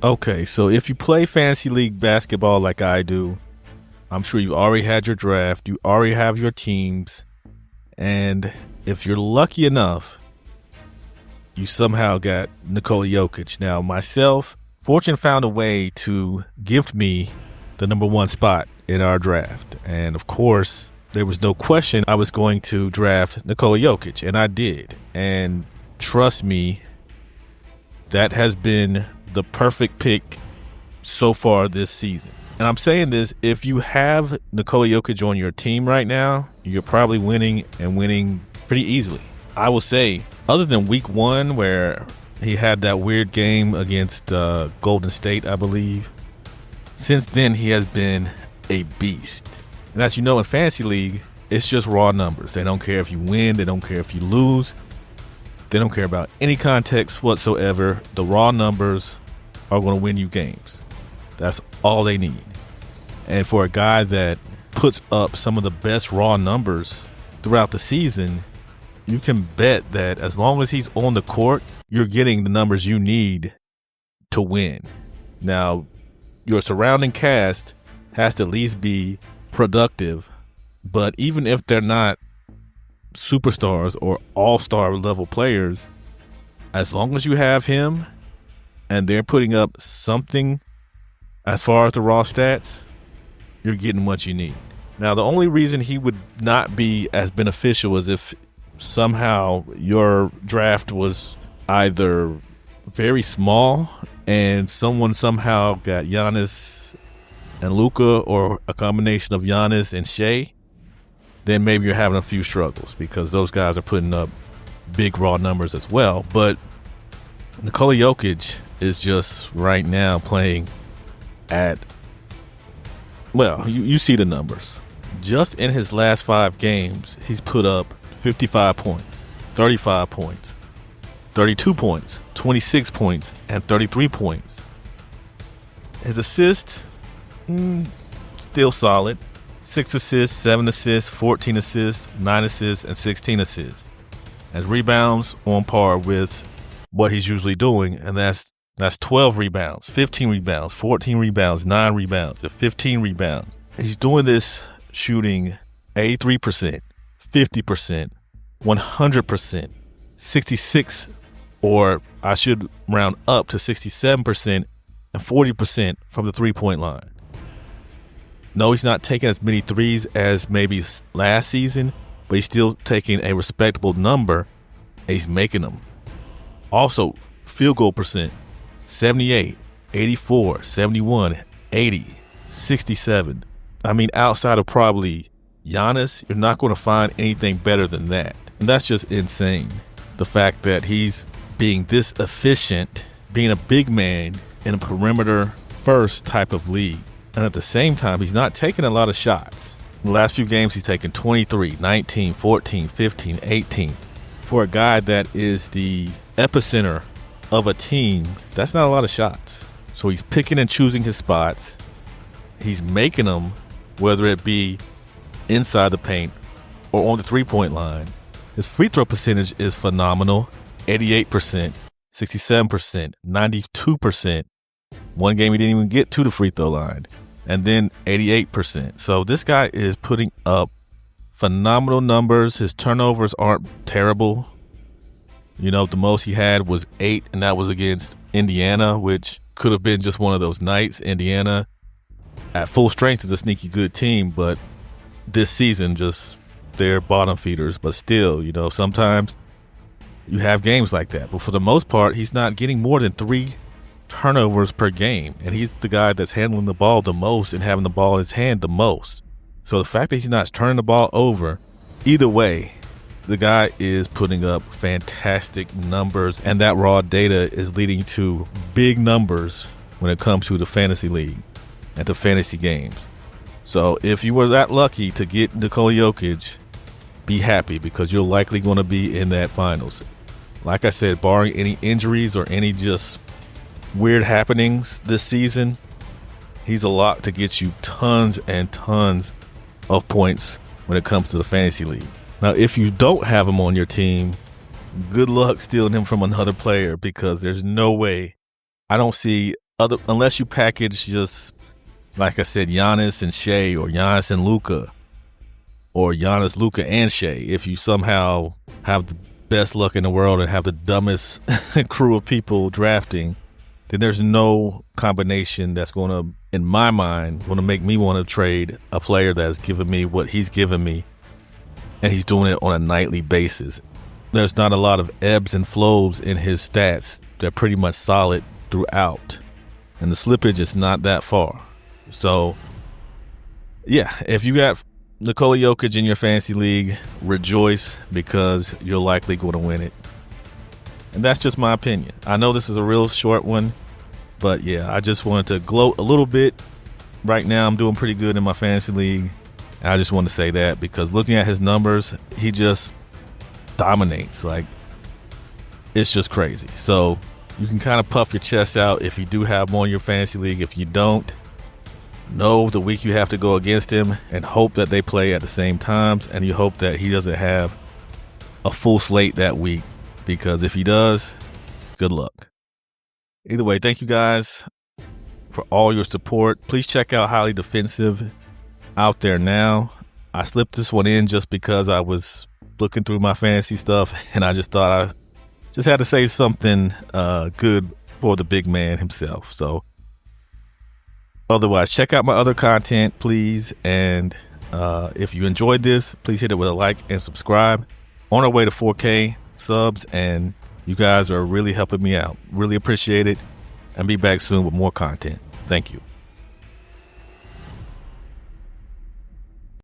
Okay, so if you play fantasy league basketball like I do, I'm sure you already had your draft, you already have your teams, and if you're lucky enough, you somehow got Nikola Jokic. Now, myself, Fortune found a way to gift me the number one spot in our draft. And of course, there was no question I was going to draft Nikola Jokic, and I did. And trust me, that has been the perfect pick so far this season. And I'm saying this, if you have Nikola Jokic on your team right now, you're probably winning and winning pretty easily. I will say, other than week one where he had that weird game against Golden State, I believe, since then he has been a beast. And as you know, in Fantasy League, it's just raw numbers. They don't care if you win. They don't care if you lose. They don't care about any context whatsoever. The raw numbers are going to win you games. That's all they need. And for a guy that puts up some of the best raw numbers throughout the season, you can bet that as long as he's on the court, you're getting the numbers you need to win. Now, your surrounding cast has to at least be productive, but even if they're not superstars or all-star level players, as long as you have him and they're putting up something as far as the raw stats, you're getting what you need. Now, the only reason he would not be as beneficial is if somehow your draft was either very small and someone somehow got Giannis and Luka, or a combination of Giannis and Shea, then maybe you're having a few struggles because those guys are putting up big raw numbers as well. But Nikola Jokic is just right now playing at, well, you see the numbers. Just in his last 5 games, he's put up 55 points, 35 points, 32 points, 26 points, and 33 points. His assist, still solid. 6 assists, 7 assists, 14 assists, 9 assists, and 16 assists. As rebounds, on par with what he's usually doing, and that's 12 rebounds, 15 rebounds, 14 rebounds, 9 rebounds, and 15 rebounds. He's doing this shooting 83%, 50%, 100%, 66, or I should round up to 67%, and 40% from the three-point line. No, he's not taking as many threes as maybe last season, but he's still taking a respectable number, and he's making them. Also, field goal percent, 78, 84, 71, 80, 67. I mean, outside of probably Giannis, you're not going to find anything better than that. And that's just insane. The fact that he's being this efficient, being a big man in a perimeter first type of league. And at the same time, he's not taking a lot of shots. In the last few games, he's taken 23, 19, 14, 15, 18. For a guy that is the epicenter of a team, that's not a lot of shots. So he's picking and choosing his spots. He's making them, whether it be inside the paint or on the three-point line. His free throw percentage is phenomenal. 88%, 67%, 92%. One game he didn't even get to the free throw line. And then 88%. So this guy is putting up phenomenal numbers. His turnovers aren't terrible. You know, the most he had was 8, and that was against Indiana, which could have been just one of those nights. Indiana, at full strength, is a sneaky good team, but this season, just they're bottom feeders. But still, you know, sometimes you have games like that. But for the most part, he's not getting more than 3 turnovers per game, and he's the guy that's handling the ball the most and having the ball in his hand the most. So the fact that he's not turning the ball over, either way, the guy is putting up fantastic numbers, and that raw data is leading to big numbers when it comes to the fantasy league and to fantasy games. So if you were that lucky to get Nikola Jokic, be happy, because you're likely going to be in that finals. Like I said, barring any injuries or any just weird happenings this season, he's a lock to get you tons and tons of points when it comes to the fantasy league. Now, if you don't have him on your team, good luck stealing him from another player, because there's no way. I don't see unless you package just, like I said, Giannis and Shea, or Giannis and Luka, or Giannis, Luka, and Shea. If you somehow have the best luck in the world and have the dumbest crew of people drafting, then there's no combination that's going to, in my mind, going to make me want to trade a player that's given me what he's given me, and he's doing it on a nightly basis. There's not a lot of ebbs and flows in his stats. They're pretty much solid throughout, and the slippage is not that far. So, yeah, if you got Nikola Jokic in your fantasy league, rejoice, because you're likely going to win it. And that's just my opinion. I know this is a real short one, but yeah, I just wanted to gloat a little bit. Right now, I'm doing pretty good in my fantasy league. And I just want to say that because looking at his numbers, he just dominates. Like, it's just crazy. So you can kind of puff your chest out if you do have him on your fantasy league. If you don't, know the week you have to go against him and hope that they play at the same times, and you hope that he doesn't have a full slate that week, because if he does, good luck. Either way, thank you guys for all your support. Please check out Highly Defensive out there now. I slipped this one in just because I was looking through my fantasy stuff, and I just thought I just had to say something good for the big man himself. So otherwise, check out my other content, please. And if you enjoyed this, please hit it with a like and subscribe. On our way to 4K subs, and you guys are really helping me out. Really appreciate it. And be back soon with more content. Thank you.